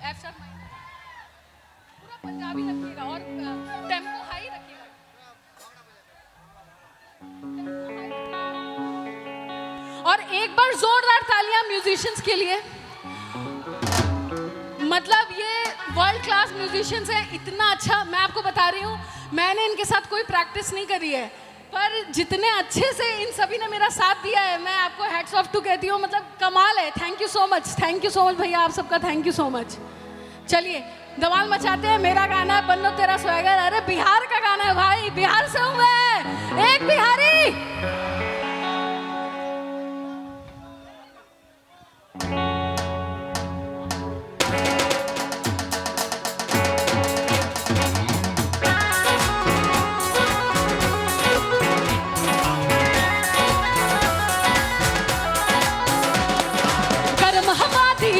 F sharp minor, पूरा पंजाबी रखिएगा और टेम्पो हाई रखिएगा। और एक बार जोरदार तालियां म्यूजिशियंस के लिए। मतलब ये वर्ल्ड क्लास म्यूजिशियंस हैं, इतना अच्छा। मैं आपको बता रही हूँ, मैंने इनके साथ कोई प्रैक्टिस नहीं करी है, पर जितने अच्छे से इन सभी ने मेरा साथ दिया है, मैं आपको हैट्स ऑफ टू कहती हूँ। मतलब कमाल है। Thank you so much, thank you so much भैया, आप सबका थैंक यू सो मच। चलिए धमाल मचाते हैं। मेरा गाना है बन्नो तेरा स्वैगर। अरे बिहार का गाना है भाई, बिहार से हूँ मैं, एक बिहारी।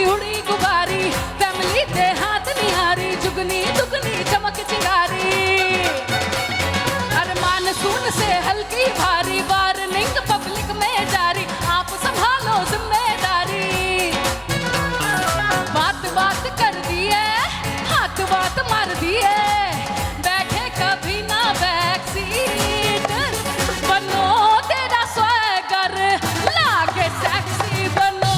उड़ी गुबारी फैमिली दे हाथ निहारी, जुगनी दुगनी चमक चिंगारी, अरमान सुन से हल्की भारी, वार्निंग पब्लिक में जारी, आप संभालो जिम्मेदारी। बात बात कर दिए, हाथ बात मार दिए, बैठे कभी ना बैक सीट, बनो तेरा स्वैगर लागे सेक्सी, बनो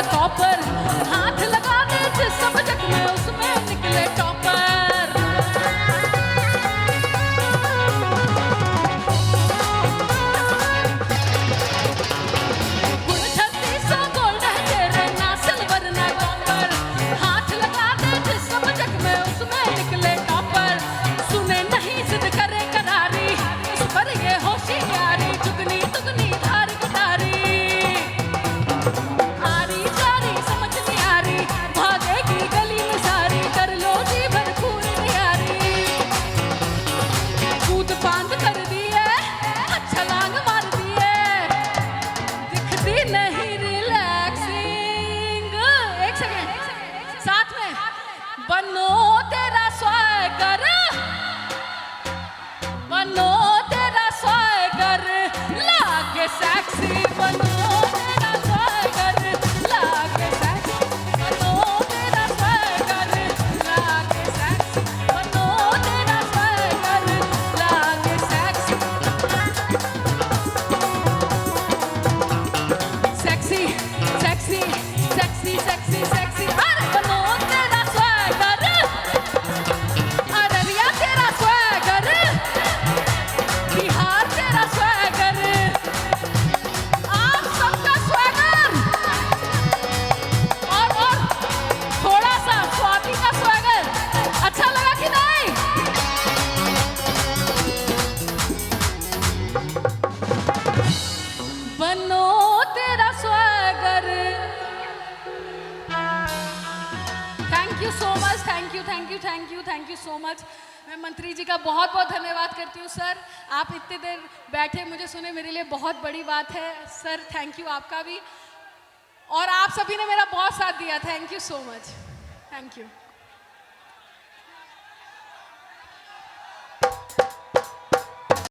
कॉपर, हाथ लगा दे जिस सब्जेक्ट में उसमें निकले टॉपर। गुण 3600 गोल्ड है तेरे, ना सिल्वर ना कॉपर, हाथ लगा दे जिस सब्जेक्ट में उसमें निकले टॉपर। सुने नहीं जिद करे करारी, इस पर ये होशियारी, जुगनी तुगनी धार गुटारी, बांध कर दिए, छलांग मार दिए, दिखती नहीं रिलैक्सिंग। एक सेकेंड साथ में, बनो तेरा स्वैगर, बनो तेरा स्वैगर लागे सेक्सी, बनो तेरा स्वैगर लागे सेक्सी, बनो तेरा स्वैगर लागे सेक्सी, बनो तेरा स्वैगर लागे sexy, sexy sexy sexy sexy sexy. अरे बनो तेरा स्वैगर, अररिया तेरा स्वैगर, बिहार तेरा स्वैगर, आप सबका स्वैगर, और थोड़ा सा स्वाति का स्वैगर। अच्छा लगा कि नहीं? बनो तेरा swagger. Thank you so much, thank you thank you thank you thank you so much. मैं मंत्री जी का बहुत बहुत धन्यवाद करती हूँ। सर आप इतनी देर बैठे मुझे सुने, मेरे लिए बहुत बड़ी बात है। सर थैंक यू आपका भी, और आप सभी ने मेरा बहुत साथ दिया। Thank you so much, thank you.